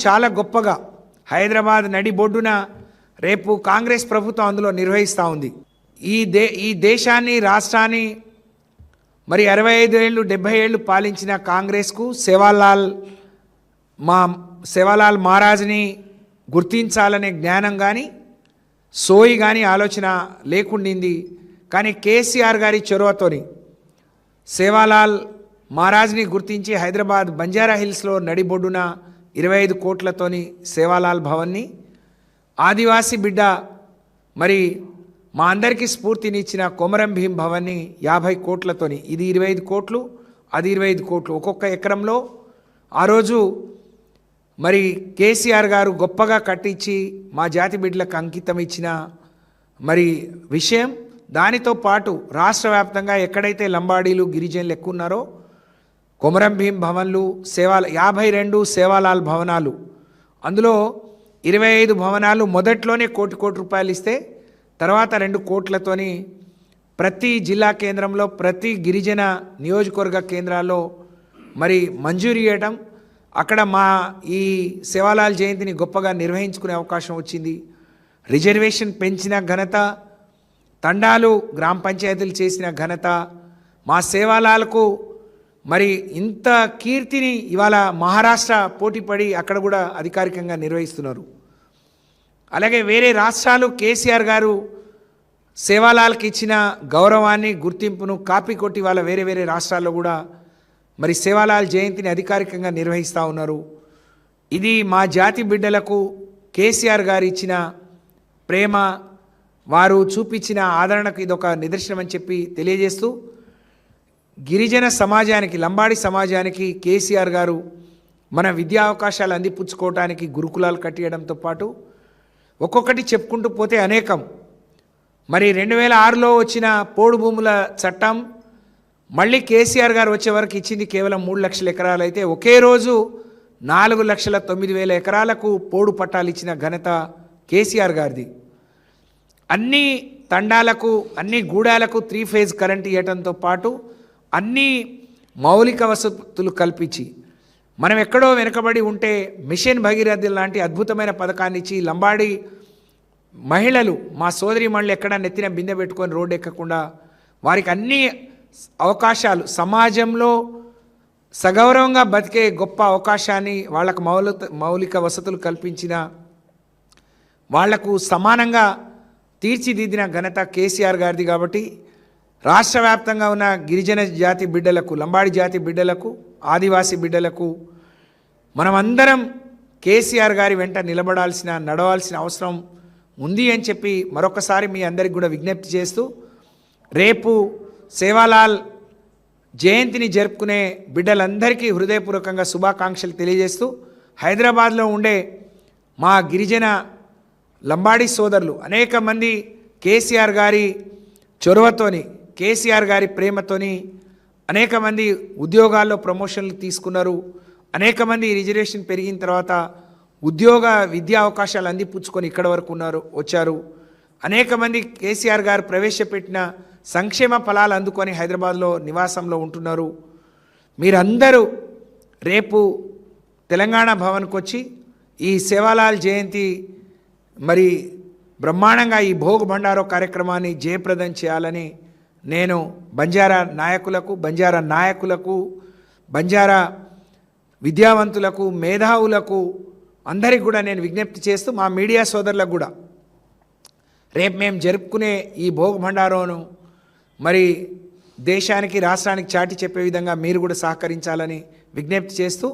చాలా గొప్పగా హైదరాబాద్ నడిబొడ్డున రేపు కాంగ్రెస్ ప్రభుత్వం అందులో నిర్వహిస్తూ ఉంది. ఈ దేశాన్ని రాష్ట్రాన్ని మరి 65 ఏళ్ళు 70 ఏళ్ళు పాలించిన కాంగ్రెస్కు సేవాలాల్ మహారాజ్ని గుర్తించాలనే జ్ఞానం కానీ సోయి కానీ ఆలోచన లేకుండింది. కానీ కేసీఆర్ గారి చొరవతోని సేవాలాల్ మహారాజ్ని గుర్తించి హైదరాబాద్ బంజారా హిల్స్లో నడిబొడ్డున 25 కోట్లతోని సేవాలాల్ భవన్ని, ఆదివాసీ బిడ్డ మరి మా అందరికీ స్ఫూర్తినిచ్చిన కొమరం భీం భవన్ని 50 కోట్లతోని, ఇది 25 కోట్లు అది 25 కోట్లు, ఒక్కొక్క ఎకరంలో ఆ రోజు మరి కేసీఆర్ గారు గొప్పగా కట్టించి మా జాతి బిడ్డలకు అంకితం ఇచ్చిన మరి విషయం. దానితో పాటు రాష్ట్ర వ్యాప్తంగా ఎక్కడైతే లంబాడీలు గిరిజనులు ఎక్కువ ఉన్నారో కొమరం భీం భవన్లు 52 సేవాలాల్ భవనాలు, అందులో 25 భవనాలు మొదట్లోనే కోటి రూపాయలు ఇస్తే తర్వాత 2 కోట్లతోని ప్రతి జిల్లా కేంద్రంలో ప్రతి గిరిజన నియోజకవర్గ కేంద్రాల్లో మరి మంజూరు చేయడం, అక్కడ మా ఈ సేవాలాల్ జయంతిని గొప్పగా నిర్వహించుకునే అవకాశం వచ్చింది. రిజర్వేషన్ పెంచిన ఘనత, తండాలు గ్రామ పంచాయతీలు చేసిన ఘనత, మా సేవాలాలకు మరి ఇంత కీర్తిని ఇవాళ మహారాష్ట్ర పోటీపడి అక్కడ కూడా అధికారికంగా నిర్వహిస్తున్నారు. అలాగే వేరే రాష్ట్రాలు కేసీఆర్ గారు సేవాలాల్కి ఇచ్చిన గౌరవాన్ని గుర్తింపును కాపీ కొట్టి వాళ్ళ వేరే రాష్ట్రాల్లో కూడా మరి సేవాలాల్ జయంతిని అధికారికంగా నిర్వహిస్తూ ఉన్నారు. ఇది మా జాతి బిడ్డలకు కేసీఆర్ గారు ఇచ్చిన ప్రేమ, వారు చూపించిన ఆదరణకు ఇదొక నిదర్శనం అని చెప్పి తెలియజేస్తూ, గిరిజన సమాజానికి లంబాడి సమాజానికి కేసీఆర్ గారు మన విద్యా అవకాశాలు అందిపుచ్చుకోవడానికి గురుకులాలు కట్టియడంతో పాటు ఒక్కొక్కటి చెప్పుకుంటూ పోతే అనేకం. మరి 2006లో వచ్చిన పోడు భూముల చట్టం మళ్ళీ కేసీఆర్ గారు వచ్చే వరకు ఇచ్చింది కేవలం 3 లక్షల ఎకరాలు అయితే ఒకే రోజు 4,09,000 ఎకరాలకు పోడు పట్టాలు ఇచ్చిన ఘనత కేసీఆర్ గారిది. అన్ని తండాలకు అన్ని గూడాలకు 3 ఫేజ్ కరెంట్ ఇవ్వడంతో పాటు అన్ని మౌలిక వసతులు కల్పించి, మనం ఎక్కడో వెనుకబడి ఉంటే మిషన్ భగీరథ లాంటి అద్భుతమైన పథకాన్ని ఇచ్చి లంబాడి మహిళలు, మా సోదరి మహిళలు ఎక్కడ నెత్తిన బిందె పెట్టుకొని రోడ్డు ఎక్కకుండా వారికి అన్ని అవకాశాలు, సమాజంలో సగౌరవంగా బతికే గొప్ప అవకాశాన్ని వాళ్ళకు మౌలిక వసతులు కల్పించిన, వాళ్లకు సమానంగా తీర్చిదిద్దిన ఘనత కేసీఆర్ గారిది. కాబట్టి రాష్ట్ర వ్యాప్తంగా ఉన్న గిరిజన జాతి బిడ్డలకు, లంబాడి జాతి బిడ్డలకు, ఆదివాసీ బిడ్డలకు మనమందరం కేసీఆర్ గారి వెంట నడవాల్సిన అవసరం ఉంది అని చెప్పి మరొకసారి మీ అందరికి కూడా విజ్ఞప్తి చేస్తూ, రేపు సేవాలాల్ జయంతిని జరుపుకునే బిడ్డలందరికీ హృదయపూర్వకంగా శుభాకాంక్షలు తెలియజేస్తూ, హైదరాబాద్లో ఉండే మా గిరిజన లంబాడి సోదరులు అనేక మంది కేసీఆర్ గారి చొరవతోని, కేసీఆర్ గారి ప్రేమతోని అనేక మంది ఉద్యోగాల్లో ప్రమోషన్లు తీసుకున్నారు. అనేక మంది రిజర్వేషన్ పెరిగిన తర్వాత విద్యా అవకాశాలు అందిపుచ్చుకొని ఇక్కడ వరకు వచ్చారు. అనేక మంది కేసీఆర్ గారు ప్రవేశపెట్టిన సంక్షేమ ఫలాలు అందుకొని హైదరాబాద్లో నివాసంలో ఉంటున్నారు. మీరందరూ రేపు తెలంగాణ భవన్కి వచ్చి ఈ సేవాలాల్ జయంతి మరి బ్రహ్మాండంగా ఈ భోగ్ భండారో కార్యక్రమాన్ని జయప్రదం చేయాలని నేను బంజారా నాయకులకు, బంజారా విద్యావంతులకు, మేధావులకు అందరికి కూడా నేను విజ్ఞప్తి చేస్తూ, మా మీడియా సోదరులకు కూడా రేపు మేము జరుపుకునే ఈ భోగ్ భండారోను మరి దేశానికి రాష్ట్రానికి చాటి చెప్పే విధంగా మీరు కూడా సహకరించాలని విజ్ఞప్తి చేస్తూ